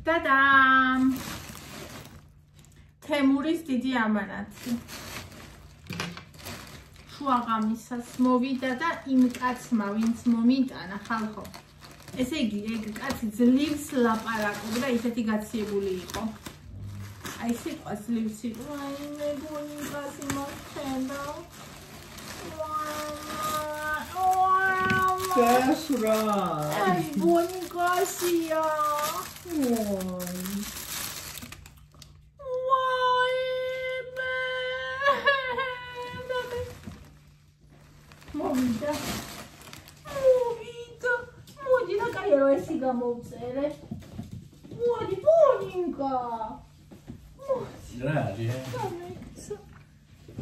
დადამ! თემურის დიდი ამანათი. შუაღამისას მოვიდა და იმ კაცმა, ვინც მომიტანა ხალხო. ესე იგი, ეგ კაცი ძლივს ლაპარაკობდა, ისეთი გაციებული იყო. აი სიტყვა ძლივს იყო, აი მე გონი კაცი მოხდა. That's right. Ai, goni kasiya. Movida. Movida, caiu esse gamouțele. Modi, boninca. Grazie.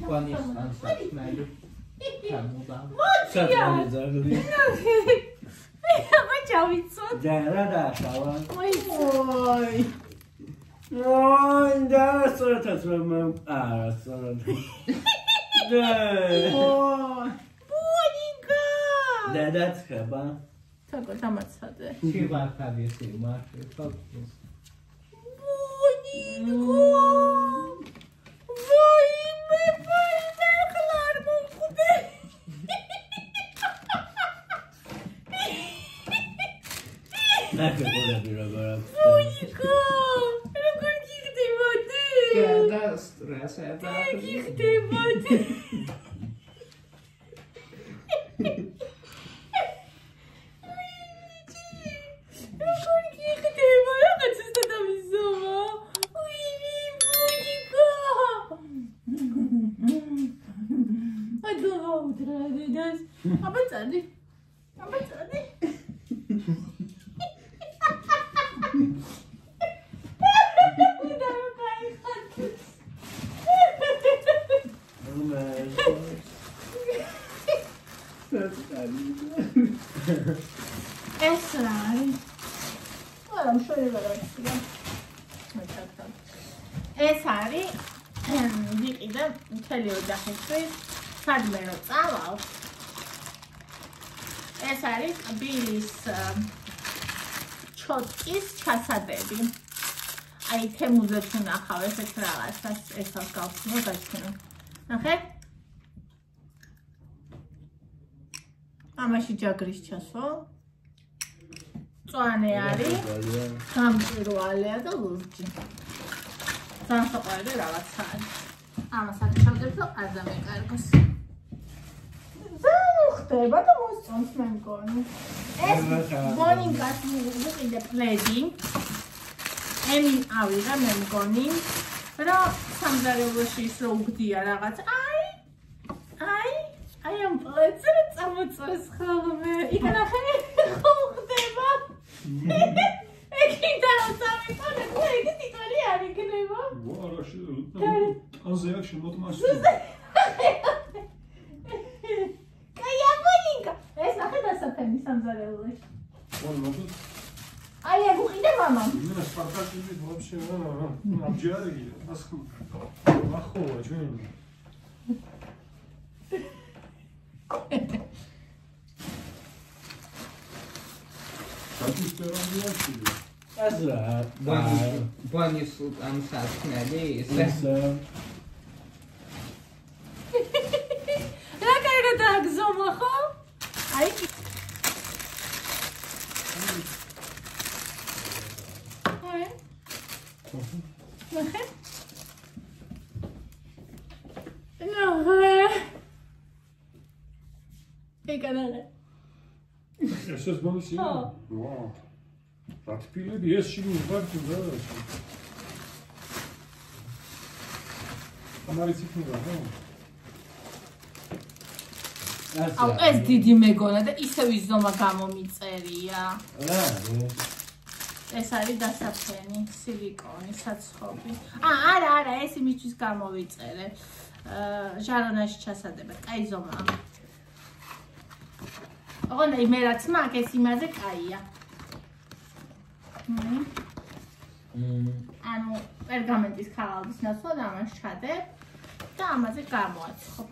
Quando stanno meglio. Mă ce-auițot? Da, șaua. Oi. Oi, da, să mă... să Da. Bunica! Da, dați heba. Tako, tamațade. Ce va avea să marșe? Bunica! Vai, me păi de clar, mă cude! Dacă pot fi răgărat. Bunica! Răgăr chihte măte! Da, stresa e da. Chihte măte! Răgăr chihte mă! Răgăr ce stă da vizoma! Adăutră, abățade. ეს არის. არა, მშვენივრად არის. ეს არის ვიყიდე მთელი ოჯახისთვის სადმე რო წავალ. ეს არის ბილის ჩოტკის ჩასადები. აი თემუზე თუ ნახავ ესეთ რაღაცას, ესას გავხსნო გაჩვენო. ნახე? ამაში ჯაგრის ჩასვა. წვანე არის. გამჭვირვალეა და ლურჯი. ძალიან საყვარელი რაღაცა არის. ამას აკეთებ და არ დამეკარგოს. ხდება და მოსწონს მე მგონი. ეს ბონინგას მივიღე პლედი. ემი ავიღე მე მგონი. რომ სამზარეულოში ის რო უგდია რაღაც. აი ამ პლედზე წამოწეს ხოლმე. იქნახე ხო ხდება. Ekita răsami până cu egit italiani cândva. Wow, așa. Azi e și mult mai. Că e bunica. Esa heda să peni samzareului. Bun, mă duc. Ai e buchide mama. Nu, Spartak e вообще, обжарили. Ascult. Ахова, ce e? Azra, bani am satmeli, La care da gzoma kho? Ai. Hai. Nahe. Nahe. Ekanale. Estas bom sim. Uau. Ratpilები ეს შიგნი ვარდი რა. ამარიც იქნება, ხო? აუ ეს დიდი მეგონა და ისევ იზომა გამომიწერია. ეს არის დასაფრენი, სილიკონი, საცხობი. არა, ეს იმისთვის გამოვიწერე. ჟარონაში ჩასადებად, კაი ზომაა. ოღონდ მე რაც მაქვს ეს იმაზე კაია. ანუ პერგამენტის ქაღალდის ნაცვლად და ამას ჩადებ და ამაზე გამოაცხობ.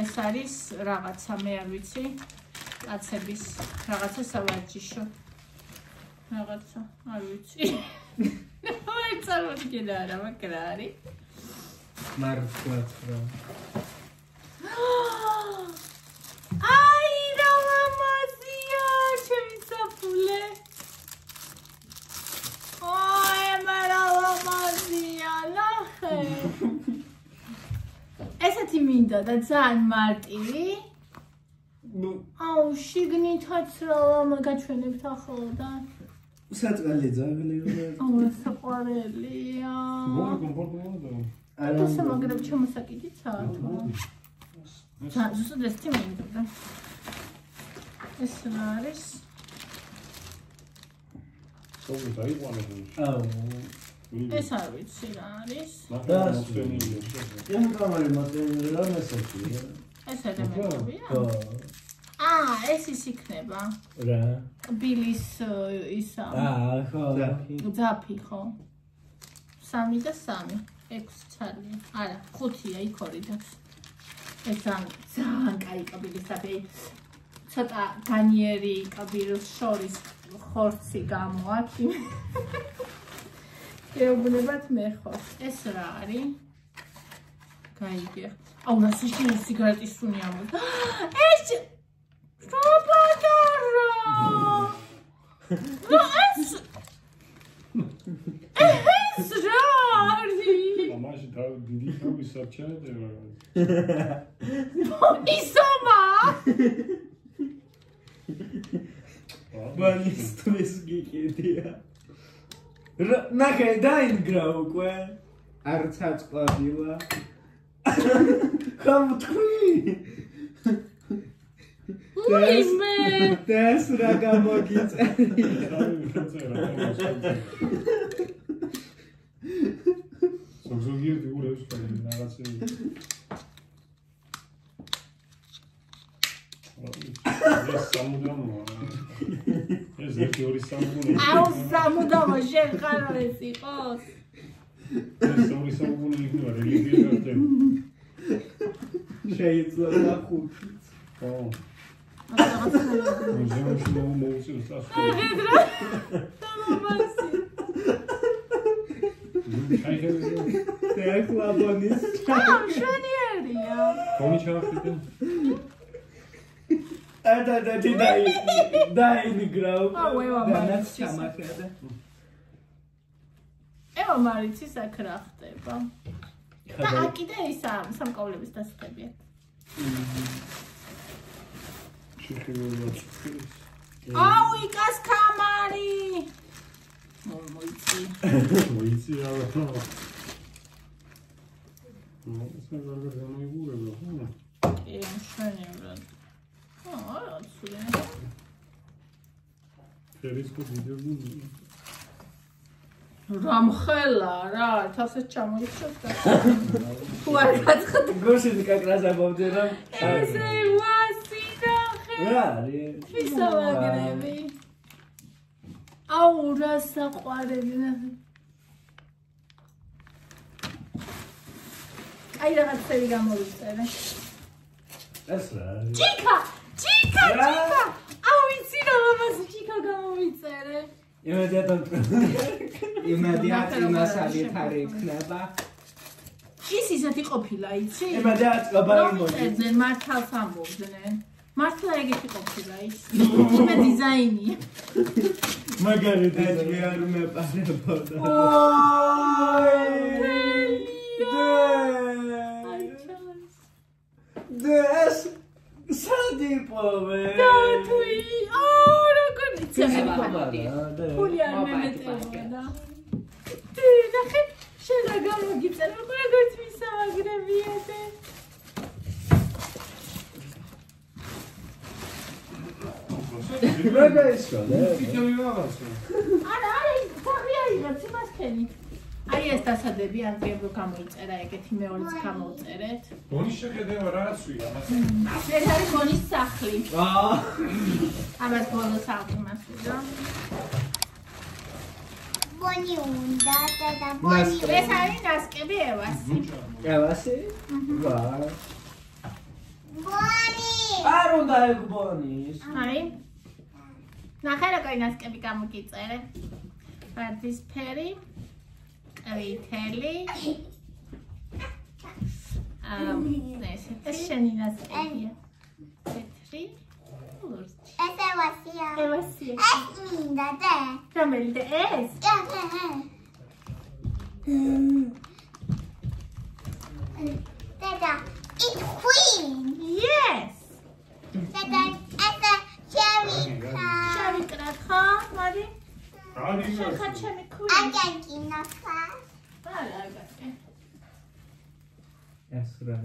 ეს არის რაღაცა მე არ ვიცი. კაცების რაღაცა სავარჯიშო. რაღაცა, არ ვიცი. არ წარმოგიდგენია რა, მაგრამ რა არის? მართლაც რა. აი რა ლამაზია, ჩემი საფულე. აი მარა ლამაზია, ნახე. ესეთი მინდა და ძალიან მარტივი. აუ, შიგნითაც რა გაჩვენებთ ახლა. საწყალი ძაღლია. აუ, საყვარელია. Mooi, Să mă grăb ce mă sachitița. Zăsă de stimă, da? Esularis. Esularis, esularis. Ia-mi camare, materială, mesajul. Esularis. ესი იქნება. რა? ბილის ისა. ხო. ძაფი ხო? 3 და 3. 6 ცალი. არა, 5-ია იქ 2 და. ეს ძალიან კაი კაბილის ძაფი. ცოტა განიერი კაბილს შორის ხორცი გამოაქვს. ეუბნებათ მე ხო. ეს რა არის? გაიგე. აუ, ნასიში სიგარეტის სუნი ამო. ეს Robadara! No, es rari! Amași, dar didică mi s-a ceat de la... Isoma! Bani stres გიკიდია. ნახე დაინგრა უკვე. არც აწყვავილა. ხომ თქვი? Uime! Des რა გამოგიწერია. ზოგიერთი ურევს რაღაცე. ეს სამუდამოა. ეს ერთი ორი სამუდამოა. აუ, სამუდამო შენ ხარ ეს იყოს. ეს ორი სამუდამო იქნება რელიგიაზე. შეიძლება ხუთი. ხო. Asta Muzeu și nou muzeu ăsta. Hai că te acla bonis. Am șanieria. Cum ce afli? Da, dai grau. Danაც ჩამახედა. ევა მარიცი საკრა ხდება. და აქიდა ის სამკავლების დასწრებია. აუ, იკას კამარი. მოიცი. მოიცი რა. ნუ, ეს მაგარ გამოიგურება, ხო? შენივრად. არა, ცუდე. ფერისკო ვიდეო გუნდი. რამხელა რა, თასე ჩამოიჭროს და. თუ არ გაცხადე. გუშინ კაკრას ამოვდერა. ესე ვასინა. რა არის? ფისავაგრები. აუ, რა საყვარელი ნახე. აი რაღაცები გამოვიწერე. ეს რა არის? ჩიკა! აუ, იცი რა მამასი ჩიკა გამოვიწერე. იმედიათ იმასალითარი იქნება. ის ისეთი ყოფილა, იცი? იმედიათ ყაბარი მოდი. ეძენ მართალს ამბობდნენ. მართლა ეგეთი ყოფილა ის. იმე დიზაინი. მაგარი დაჭი არ მეპარებოდა. Des სადიპოვე. დათვი. აუ, როგორ იცემა. ფულიან მემეტებოდა. ნახე, შენ რა გამოგიწერე, როგორც მისამაგრებიეთე. რა ისოლა? ვიდეო რაღაცა. არა, თაღია იმას იმასქენი. აი ეს დასადები ანგრიებ რო გამოიწერა ეგეთი მეორეც გამოვწერეთ. გონის შეხედება რაღაცია, ამასე. ეს არის გონის სახლი. ამას ბოლოს ავიმასულა. Boni უნდა და boni. ეს არის ნასკები ევასი. ევასი? ვა. Boni. არ უნდა ეგბონის. აი. ნახე რა კაი ნასკები გამოგიწერე. ვარდისფერი. ყვითელი. ეს შენი ნასკებია. თეთრი. ლურჯი. ესევასია. ევასია. ეს მინდა და. რომელი და ეს? Dada, it's queen. Yes. Dada, it's a cherry car. Cherry კრახა, მარი. არის შეხა ჩემი I queen. can give no class. არა, აგასე. ეს რა.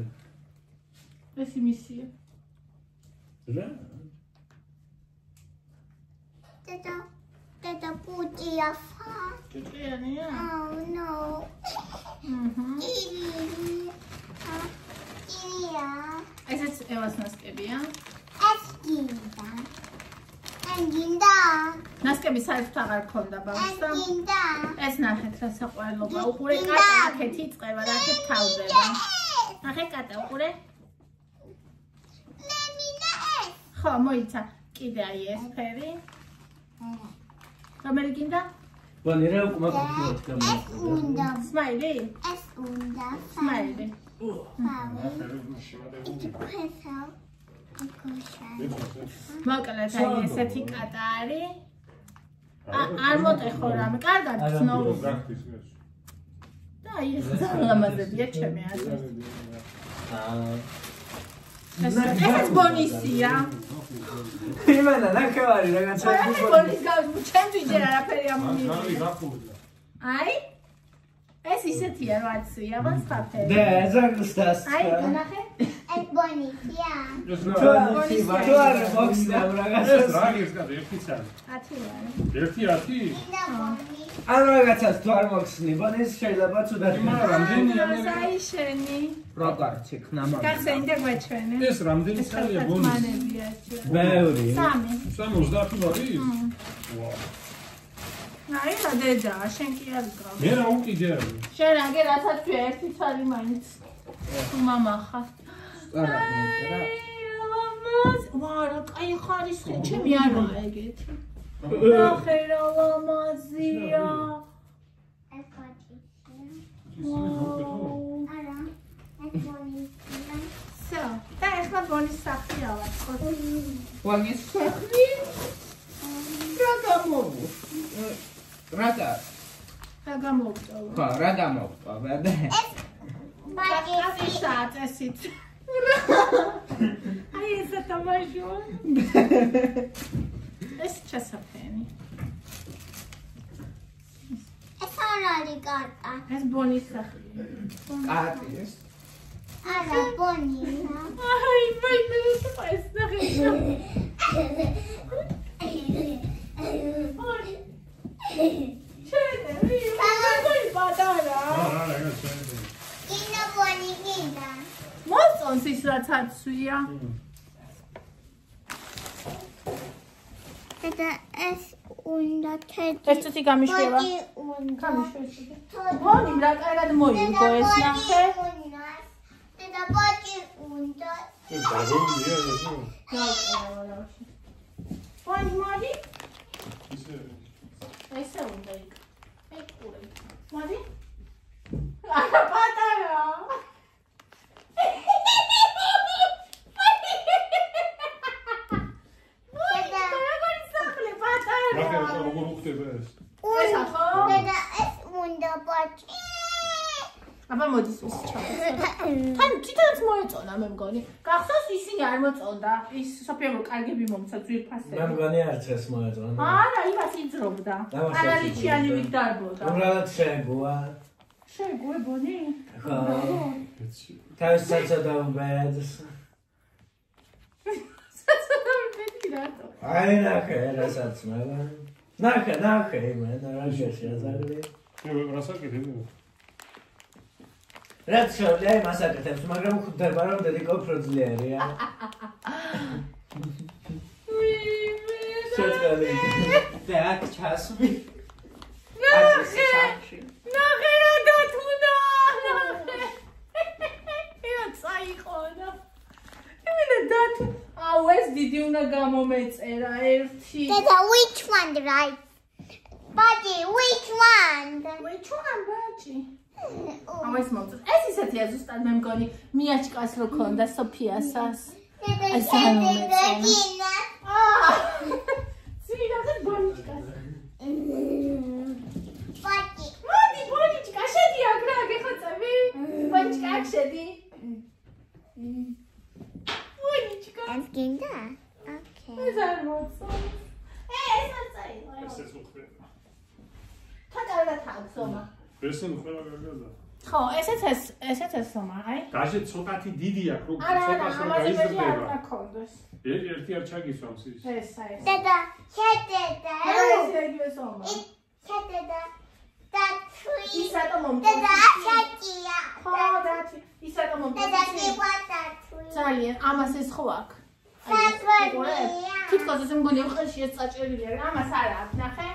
ეს იმისია. რა? Dada, put your fast. ჭიჭიანია? Oh no. ესეც ევას ნასკებია. ნასკები საერთოდ აღარ ქონდა ბავშვს და ეს ნახეთ რა საყვარელობა. უყურე კატა აქეთ იწყება, აქეთ თავდება. ნახე კატა უყურე. ხო, მოიცა. კიდე აი ეს ფერი. რომელი გინდა? ბონი რა უკმა გქონდათ გამო. სმაილი? სმაილი. მოკლედ აი ესეთი კატა არის. არ მოტეხო რამე, კარგად ცნობ. და აი ეს ლამაზებია ჩემი აზრით. ეს ბონისია. იმენა ნახევარი რაღაცა ეს ბონის გავი ჩემთვის ჯერ არაფერი ამომიღე. აი ეს ისეთია რაცია, მას ხაფერი. და ზაგსტას. აი ნახე. ეს ბონისია. თუ არ მოხსნა რაღაცა. ეს რა არის კაცო, ერთი წელი. 10 ლარი. ერთი 10? ან რაღაცას თუ არ მოხსნი, ბონის შეიძლება ცუდად რამდენია მე? აი შენი. პროგრამი იქნა მაგ. გახსენდა გვეჩვენე. ეს რამდენი წელია ბონუსი? მანებია ეს. ბევრი. 3. 50 ლარი? ვაუ. აი რა დედა, შენ კი არ გყავ. მე რა უკიდე არის? შენ აგე რასაც ვი ერთი თვალი მაინც. თუ მამა ხარ. არა, ლამაზ. ვა, რა კაი ხარისხი, ჩემი არაა ეგეთი. ნახე რა ლამაზია. So, და ახლა ბონის სახი ავაწყოთ. ბონის სახი? რა გამოვუ? რა გამოვწოვო? ხო, რა გამოვწოვე და ბაკის წესით. აი ეს თამაშო. ეს ჩასაფენი. ეს არის კატა. ეს ბონის სახი. კატის. არა, ბონია. აი, მაინც ეს ნახე. Ina boni ginda. მოსწონს ის რაც აცვია. Dada, es უნდა თეთრი. ეს წუთი გამიშვება. უნდა. ბონი რა კარგად მოიგო ეს ნახე. Dada, ბოჭი უნდა. ეს დაგონია ეს. ბონი მოდი. ისე ესე უნდა იქ. ეკურე. მოდი. არა პატარა. რა როგორ უხდება ეს? ეს ახო? Dada, es უნდა ბოჭი. აბა მოდის ის ჩავწერე. თან თვითონაც მოეწონა მე მგონი. გახსოვს ისინი არ მოწონდა. ის სოფიამ კარგები მომცა ძვირფასები. მე მგონი არც ეს მოეწონა. არა, იმას იძრობდა. არალიჩიანი ვიდარბოდა. უბრალოდ შეგუა. შეგუებონი? ხო. თავის საწოდაობებს. საწოდაობები რატო? აი ნახე, რასაც მაგა. ნახე, იმენა რა შეშეზარდი. რასაკეთებ? რაც შევლია იმას აკეთებს, მაგრამ ხვდება რომ დედიკო ფროძლიერია. შეწყალი. და აქ ჩასვი. ნახე რა დათუნა. ნახე. ეს წაიყონა. იმენა დათუ. აუ უნდა გამომეწერა ერთი. Dada, which one, right? Buddy, which one? Which one, ბაჭი? ამას მომწონს. ეს ისეთია ზუსტად მე მგონი მიაჭკას რო ქონდა სოფიასას. Dada, ცირაზე ბონიჭკას. Buddy. მოდი ბონიჭკა, შედი აქ რა გეხოცები? ბონიჭკა აქ შედი. ბონიჭკა. Eskinda? Okay. ეს არ მოწონს. ეს არ წაიღო. ესეც უხდება. თაკარად აქვს όμα. ესენ ყველა გაგადა. ხო, ესეც ეს όμα, აი. დაჟე ცოტათი დიდი აქვს, რომ არა, ცოტას რომ ამაზე არ გაიზრდება. გქონდეს. ერთი არ ჩაგისვამს ის. ეს. Dada, dada. ეს ეგრეს όμα. Dada, that tree. ის რატომ Dada, მომწონს? shakia. ხო, დათი. ის რატომ Dada, მომწონს? give us that tree. ძალიან, ამას ეს ხო აქვს. Saturday. თითქოს ეს მგონი ყელში ეს წაჭერილია, ამას არ აქვს, ნახე?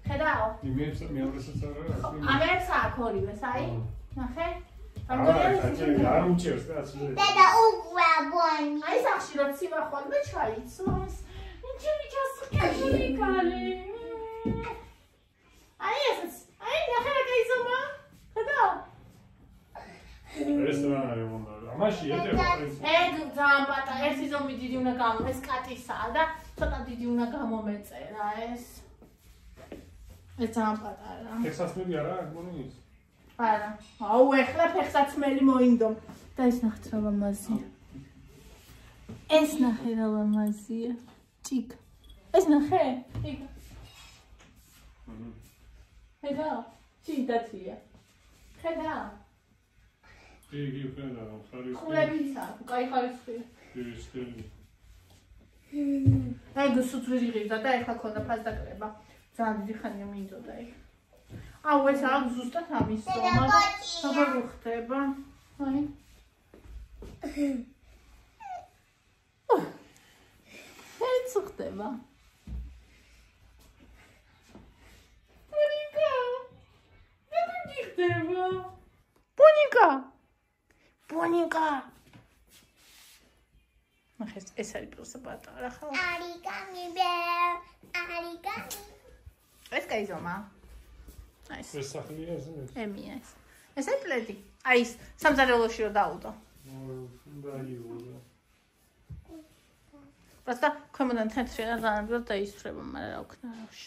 ხედავ? იმებს მეორესაც არ არის. ამერს აქვს ორივეს, აი. ნახე? არ უჭერს და ასე. Dada, ugraboni. აი სახში რომ ცივა ხოლმე ჩაიცვამს. ինչი ჩასკებული კალე. აი ესეც. აი ნახე რა გაიზომა. ხედავ? ეს რა არის უნდა. ამაში ეტევა ეს. ეგ ძალიან პატარა, ერთი ზომი დიდი უნდა გამო, ეს კატისაა და ცოტა დიდი უნდა გამომეწერა ეს. ეს ძალიან პატარა. ფეხსაცმელი არა გმონის? არა. აუ ეხლა ფეხსაცმელი მოინდომ. და ეს ნახეთ რა ლამაზია. ეს ნახე რა ლამაზია. ჭიკ. ეს ნახე? ჭიკ. ხედავ? ჭიდათია. ხედავ? იგი ხედა, ხარისხი. ხულებიც აქვს, კაი ხარისხია. ისტილი. ეგ სუცვირი ღირდა და ეხლა ქონდა ფასდაკლება. ძალიან დიდი ხანია მინდოდა ეგ. აუ ეს აქვს ზუსტად ამის სომა. როგორ ხდება? აი. ეს ხდება. ბონიკა. მე ხდება. ბონიკა. ბონიკა. ახლა ეს არის პროსა პატარა ხო? Origami bear. Origami. ეს გაიზომა. აი ეს. ეს სახლია ეს. ემია ეს. ეს არის პლედი. აი ეს სამზარეულოში რო დაუდო. უნდა იულა. просто ქვემოდან თეთრი რა განადგურდა და ისვრება, მაგრამ რა ვქნა რა ვშ.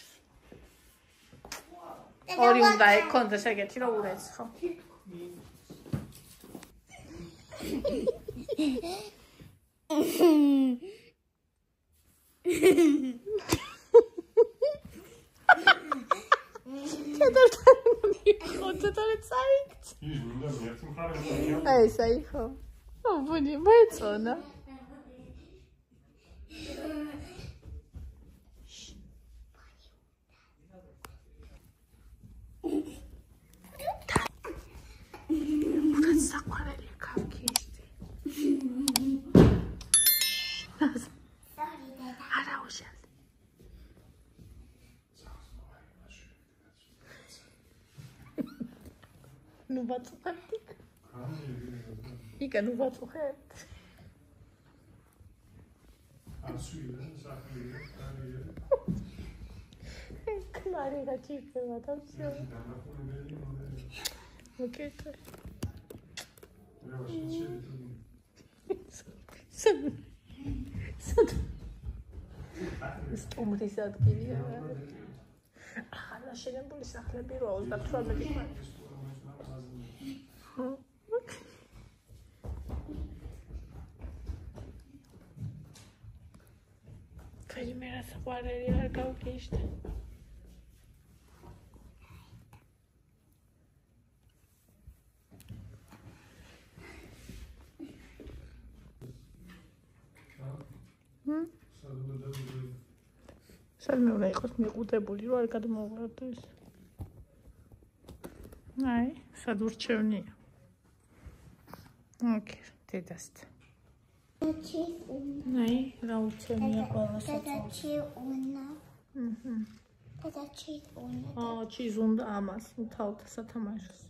ორი უნდა ეკონდეს ეგეთი რომ ურეცხო. ეს აი ხო. აბუნი მოეწონა. საყვარელი კავკიისტი. არა უშალ. Nu ვაწუხებთ იქ? იქა nu ვაწუხებთ? ასვია სახლია, კარია. კლარი რა ჭირდება და всё. ოკეი. სტუმრის ადგილია. ახლა შენებული სახლები რო 38 ხარ. Καλημέρα საყვარელი არ გავგიშდე. სადმე უნდა იყოს მიყუტებული, რომ არ გადმოვარდო ეს. აი, სად ურჩევნია. ოკეი, დედასთან. აი, რა ურჩევნია ყველას. Dada, cheese una. ჩიზ უნდა ამას, თავთა სათამაშოს.